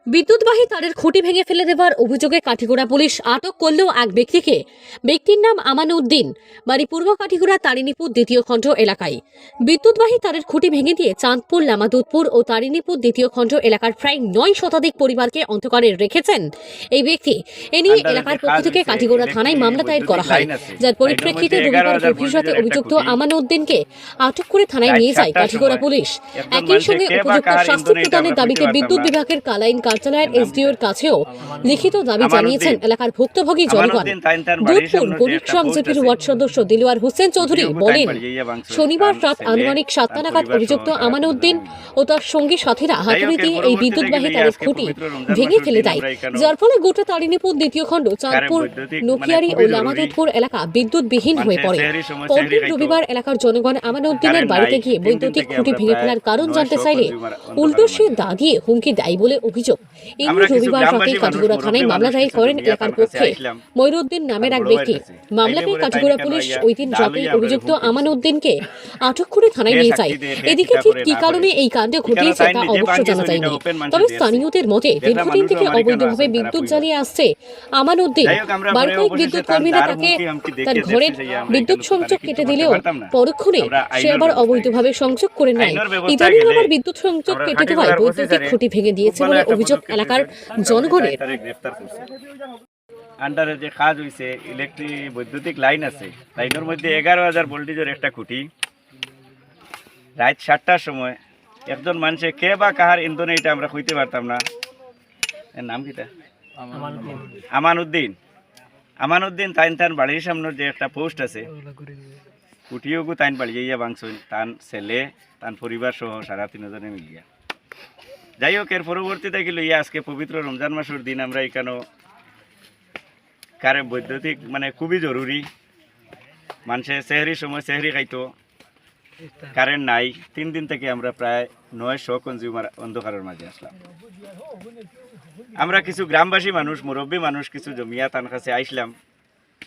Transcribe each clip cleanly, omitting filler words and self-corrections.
বিদ্যুৎবাহী তারের খুঁটি ভেঙে ফেলে দেওয়ার অভিযোগে কাঠিগোড়া পুলিশ আটক করলেও এক ব্যক্তিকে। ব্যক্তির নাম আমানউদ্দিন, বাড়ি পূর্ব কাঠিগোড়া তারিণীপুর দ্বিতীয় খণ্ড এলাকায়। বিদ্যুৎবাহী তারের খুঁটি ভেঙে দিয়ে চাঁদপুর, লামাদুদপুর ও তারিণীপুর দ্বিতীয় খণ্ড এলাকার প্রায় 9 শতাধিক পরিবারকে অন্ধকারে রেখেছেন এই ব্যক্তি। এ নিয়ে এলাকার পক্ষ থেকে কাঠিগোড়া থানায় মামলা দায়ের করা হয়, যার পরিপ্রেক্ষিতে রবিবার গভীর রাতে অভিযুক্ত আমানউদ্দিনকে আটক করে থানায় নিয়ে যায় কাঠিগোড়া পুলিশ। একই সঙ্গে উপযুক্ত শাস্তি প্রদানের দাবিতে বিদ্যুৎ বিভাগের কালাইন কার্যালয়ের এসডিওর কাছেও লিখিত দাবি জানিয়েছেন এলাকার ভুক্তভোগী জনগণ। দুধপুর গরিবগ্রাম জেপির ওয়ার্ড সদস্য দিলওয়ার হোসেন চৌধুরী বলেন, শনিবার রাত আনুমানিক 7টা নাগাদ অভিযুক্ত আমানউদ্দিন ও তার সঙ্গী সাথীরা হাতুড়ি দিয়ে এই বিদ্যুৎবাহী তারের খুঁটি ভেঙে ফেলে দেয়, যার ফলে গোটা তারিণীপুর দ্বিতীয় খণ্ড, চাঁদপুর, নকিয়ারি ও লামাদুদপুর এলাকা বিদ্যুৎবিহীন হয়ে পড়ে। পরদিন রবিবার এলাকার জনগণ আমানউদ্দিনের বাড়িতে গিয়ে বৈদ্যুতিক খুঁটি ভেঙে ফেলার কারণ জানতে চাইলে উল্টো সে দা দিয়ে হুমকি দেয় বলে অভিযোগ। এই রবিবার রাতে কাঠিগোড়া থানায় মামলা দায়ের করেন এলাকার পক্ষে মইরুদ্দিন নামের এক ব্যক্তি। মামলা পেয়ে কাঠিগোড়া পুলিশ ওই দিন রাতে অভিযুক্ত আমানউদ্দিনকে আটক করে থানায় নিয়ে যায়। এদিকে ঠিক কি কারণে এই কাণ্ড ঘটিয়েছে তা অবশ্য জানা যায়নি, তবে স্থানীয়দের মতে দীর্ঘদিন থেকে অবৈধভাবে বিদ্যুৎ জ্বালিয়ে আসছে আমানউদ্দিন। বারকয়েক বিদ্যুৎ কর্মীরা তাকে তার ঘরের বিদ্যুৎ সংযোগ কেটে দিলেও পরক্ষণে সে আবার অবৈধভাবে সংযোগ করে নেয়। ইদানিং আবার বিদ্যুৎ সংযোগ কেটে দেওয়ায় বৈদ্যুতিক খুঁটি ভেঙে দিয়েছে বলে অভিযোগ এলাকার জনগণের। আন্ডারে যে কাজ হইছে, ইলেকট্রিক বৈদ্যুতিক লাইন আছে, লাইনের মধ্যে 11,000 ভোল্টেজের একটা খুঁটি রাত 7টার সময় একজন মানুষে কে বা কাহার ইন্ধনে, এটা আমরা কইতে পারতাম না। এর নাম কিটা? আমানউদ্দিন তাইন বাড়ির সামনের যে একটা পোস্ট আছে, খুঁটিওগু তাইন বাড়িয়ে ভাঙছেন, তান ছেলে, তান পরিবার সহ সারা 3 জনে মিলিয়া। যাই হোক, এর পরবর্তীতে গেল আজকে পবিত্র রমজান মাসের দিন আমরা এখানে কারে বৈদ্যুতিক মানে খুবই জরুরি। মানুষে সেহরির সময় সেহরি খাইতো, কারেন্ট নাই। 3 দিন থেকে আমরা প্রায় 900 কনজিউমার অন্ধকারের মাঝে আসলাম। আমরা কিছু গ্রামবাসী মানুষ, মুরব্বী মানুষ কিছু জমিয়া তান কাছে আইসলাম,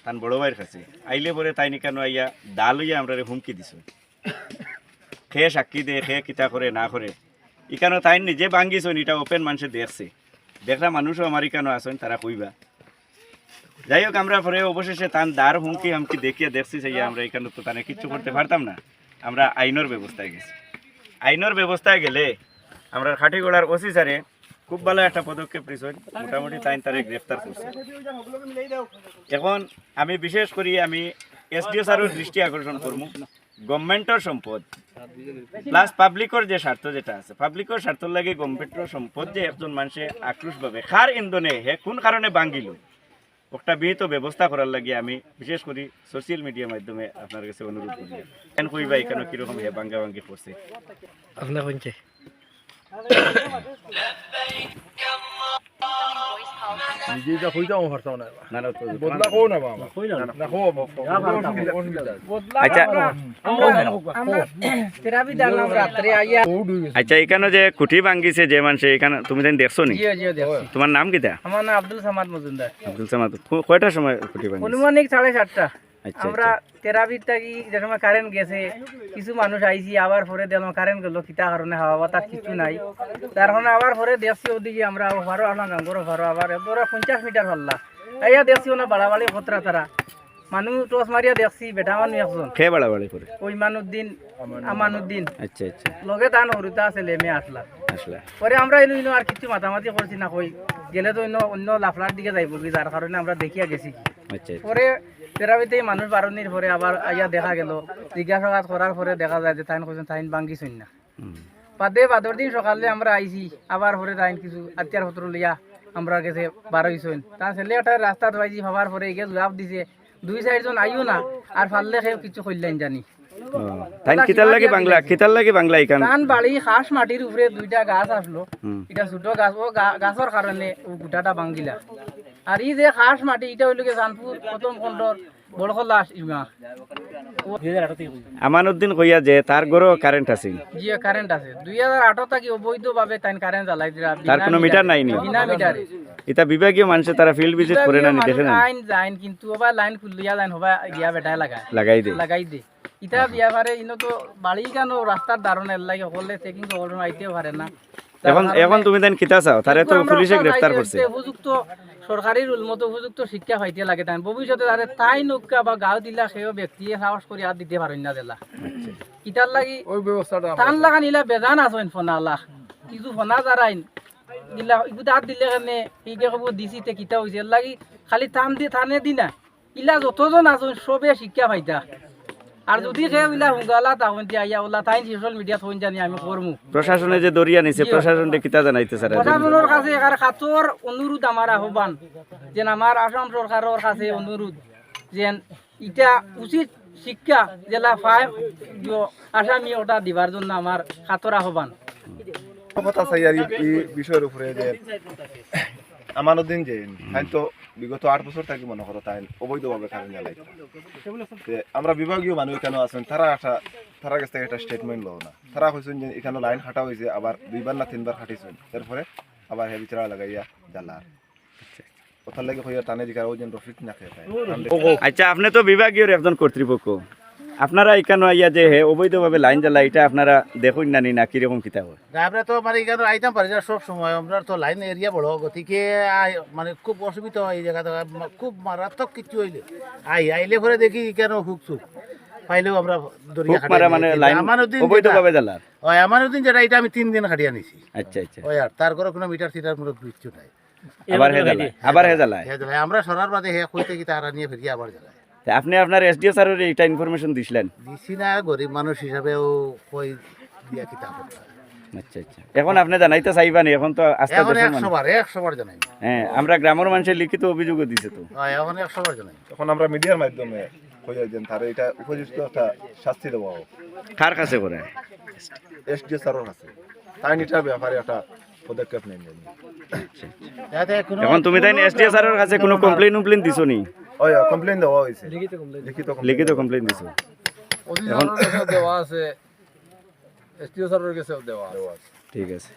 তান বড় ভাইয়ের কাছে আইলে পরে তাই নিকানো আইয়া দা লইয়া আমরা হুমকি দিছ, খেয়ে সাক্ষী দে, খেয়ে কিতা করে না করে। ইকানো তাই নিজে ভাঙ্গিছেন, এটা ওপেন মানুষে দেখছে, দেখলা মানুষও আমার ইকানো আসেন, তারা কইবা। যাই হোক, আমরা পরে অবশেষে তান দার হুমকি হামকি দেখিয়া দেখছি যে আমরা এখানে তো তানে কিচ্ছু করতে পারতাম না। আমরা আইনের ব্যবস্থায় গেছি। আইনের ব্যবস্থায় গেলে আমরা কাঠিগোড়ার ওসি স্যারে খুব ভালো একটা পদক্ষেপ নিয়েছেন, মোটামুটি তারে গ্রেফতার করছে। এখন আমি বিশেষ করি আমি এসডিও স্যারের দৃষ্টি আকর্ষণ করবো, গভর্নমেন্টের সম্পদ প্লাস পাবলিকের যে স্বার্থ যেটা আছে, পাবলিকের স্বার্থর লাগে গভর্নমেন্টের সম্পদ যে একজন মানুষে আক্রোশ ভাবে খার ইন্ধনে হে কোন কারণে ভাঙ্গিল, একটা বিহিত ব্যবস্থা করার লাগে আমি বিশেষ করে সোশ্যাল মিডিয়ার মাধ্যমে আপনার কাছে অনুরোধ করি। কেন কইবা এখানে কিরকম হে ভাঙ্গা ভাঙ্গি করছে আপনার কোনছে নিজে কইতা আমার ভাষা না না না বদলা কো না বাবা কই না না কো আচ্ছা আমরা তেরাবি দালাম রাতে আইয়া। আচ্ছা, এখানে যে খুঁটি ভাঙ্গিছে যে মানুষে, এখানে তুমি তাই দেখছো নি? জি জি দেখছি। তোমার নাম কিটা? আমার নাম আব্দুল সামাদ মজুমদার। আব্দুল সামাদ। কয়টার সময় খুঁটি ভাঙ্গিছে? অনুমানিক 7:30টা। আচ্ছা, আমরা তেরাবির থাকি যে সময় কারেন্ট গেছে, কিছু মানুষ আইছি, আবার পরে দেখলাম কারেন্ট গেল, কিতা কারণে হাওয়া বাতাস কিছু নাই। তার কারণে আবার পরে দেখছি ওদিকে আমরা ভারো আসলাম গাঙ্গর ভারো, আবার ধরো 50 মিটার হল্লা আইয়া দেখছি ওনা বাড়াবাড়ি খতরা, তারা মানুষ টস মারিয়া দেখছি বেটা মানুষ একজন। কে বাড়াবাড়ি করে? ওই আমানউদ্দিন। আচ্ছা আচ্ছা, লগে তান হরুতা ছেলে মেয়ে আসলা। পরে আমরা এলো আর কিছু মাতামাতি করছি না, কই গেলে তো অন্য লাফলার দিকে যাইব, যার কারণে আমরা দেখিয়া গেছি। পরে তেরাবিতে মানুষ বারণির পরে আবার আইয়া দেখা গেল, জিজ্ঞাসাবাদ করার পরে দেখা যায় যে তাইন কইছেন তাইন ভাঙ্গিছেন না। বাদর দিন সকালে আমরা আইছি, আবার পরে তাইন কিছু আত্যার পত্র লইয়া আমরা গেছে বার হইছেন। তার ছেলে একটা রাস্তা ধোয়াইছি, ভাবার পরে এগিয়ে জবাব দিছে 2-4 জন আইও না, আর ফাললে খেয়ে কিছু কইলেন জানি। টান বাড়ি খাস মাটির উপরে 2টা গাছ আসলো, এটা ছোট গাছ, ও গাছের কারণে ও গুটাটা ভাঙ্গিলা। আর এই যে খাস মাটি, এটা হইল জানপুর প্রথম খণ্ডর বড়খলা ইমা। আমানউদ্দিন কইয়া যে তার ঘরও কারেন্ট আছে? জি কারেন্ট আছে। 2008 থেকে অবৈধভাবে তাই কারেন্ট জ্বালাই দিলা, তার কোনো মিটার নাই নি? বিনা মিটারে। এটা বিভাগীয় মানুষ তারা ফিল্ড ভিজিট করে না, দেখে না? লাইন কিন্তু ওবা লাইন খুলিয়া লাইন হবা গিয়া বেটায় লাগাই দে। ইটা বিয়া পারে ইনো তো বাড়ি কেন রাস্তার দারণের লাগে হলে চেকিং করতে আইতেও পারে না। এখন তুমি দেন কিতা চাও তারে তো পুলিশে গ্রেফতার করছে উপযুক্ত সরকারি রুল মতো উপযুক্ত শিক্ষা পাইতে লাগে তাই ভবিষ্যতে তাদের তাই নৌকা বা গাঁও দিলা সেও ব্যক্তিয়ে সাহস করে আর দিতে পারেন না দিলা কিতার লাগি ওই ব্যবস্থাটা টান লাগা নিলা বেজান আছেন ফোনা লাখ কিছু ফোনা যারাইন ইলা ইগুদা হাত দিলে কারণে এইটা কব দিছিতে কিতা হইছে এর লাগি খালি টান দিয়ে টানে দিনা ইলা যতজন আছেন সবে শিক্ষা পাইতা আর যদি সে ইলা হুঙ্গালা তখন আইয়া ওলা তাই সোশ্যাল মিডিয়া থইন জানি আমি করমু প্রশাসনে যে দরিয়া নিছে প্রশাসনকে কিতা জানাইতে স্যার প্রশাসনের কাছে এখানে খাতর অনুরোধ আমার আহ্বান যে আমার আসাম সরকারের কাছে অনুরোধ যে এটা উচিত শিক্ষা জেলা ফাইভ আসামি ওটা দিবার জন্য আমার খাতর আহ্বান কথা চাই আর এই বিষয়ের উপরে যে আমানুদ্দিন যে তাই তো বিগত 8 বছর থাকি মনে করো তাই অবৈধভাবে কারণ জ্বালাই আমরা বিভাগীয় মানুষ কেন আছেন তারা কাছ থেকে একটা স্টেটমেন্ট লো না তারা কইছেন যে এখানে লাইন খাটা হয়েছে আবার 2বার না 3বার খাটিছেন এরপরে আবার হে বিচারা লাগাইয়া জ্বালা কোথার লাগে হইয়া টানে দিকার ওই যে রফিক না খেয়ে আচ্ছা আপনি তো বিভাগীয় একজন কর্তৃপক্ষ আপনারা এখানে আইয়া যে হে অবৈধভাবে লাইন জ্বালা এটা আপনারা দেখুন না নি না কিরকম কিতা হয় আমরা তো মানে এখানে আইতাম পারি না সব সময় আমরা তো লাইন এরিয়া বড় গতিকে মানে খুব অসুবিধা হয় এই জায়গাতে খুব মারাত্মক কিছু হইলে আইলে পরে দেখি কেন হুকসুক পাইলেও আমরা দরিয়া হুক মারা মানে লাইন অবৈধভাবে জ্বালা ওই আমানুদ্দিন যেটা এটা আমি 3 দিন খাটিয়া নিছি আচ্ছা আচ্ছা ওই আর তার কোনো মিটার সিটার কোনো কিছু নাই আবার হে জ্বালায় হে জ্বালায় আমরা সরার বাদে হে কইতে কি তারা নিয়ে ফিরিয়ে আবার জ্বালায় তা আপনি আপনার এসডিও স্যারের এটা ইনফরমেশন দিছিলেন দিছি না গরিব মানুষ হিসাবেও কই দিয়া কিতাব আচ্ছা আচ্ছা এখন আপনি জানাইতে চাইবানি এখন তো আস্থা এখন দেশের মানুষ। 100 বার জানাই হ্যাঁ আমরা গ্রামের মানুষের লিখিত অভিযোগও দিছে তো এখন 100 বার জানাই তখন আমরা মিডিয়ার মাধ্যমে কইয়া দেন তারা এটা উপযুক্ত একটা শাস্তি দেওয়া হোক কার কাছে করে এসডিও স্যারের কাছে তাই এটার ব্যাপারে একটা পদক্ষেপ নেন যাতে কোনো এখন তুমি তাই এসডিও স্যারের কাছে কোনো কমপ্লেইন দিছো নি ওই কমপ্লেইন দেওয়া হয়েছে লিখিত কমপ্লেইন দিছো অধিকারের কাছে দেওয়া আছে এসটিও স্যারের কাছেও দেওয়া আছে ঠিক আছে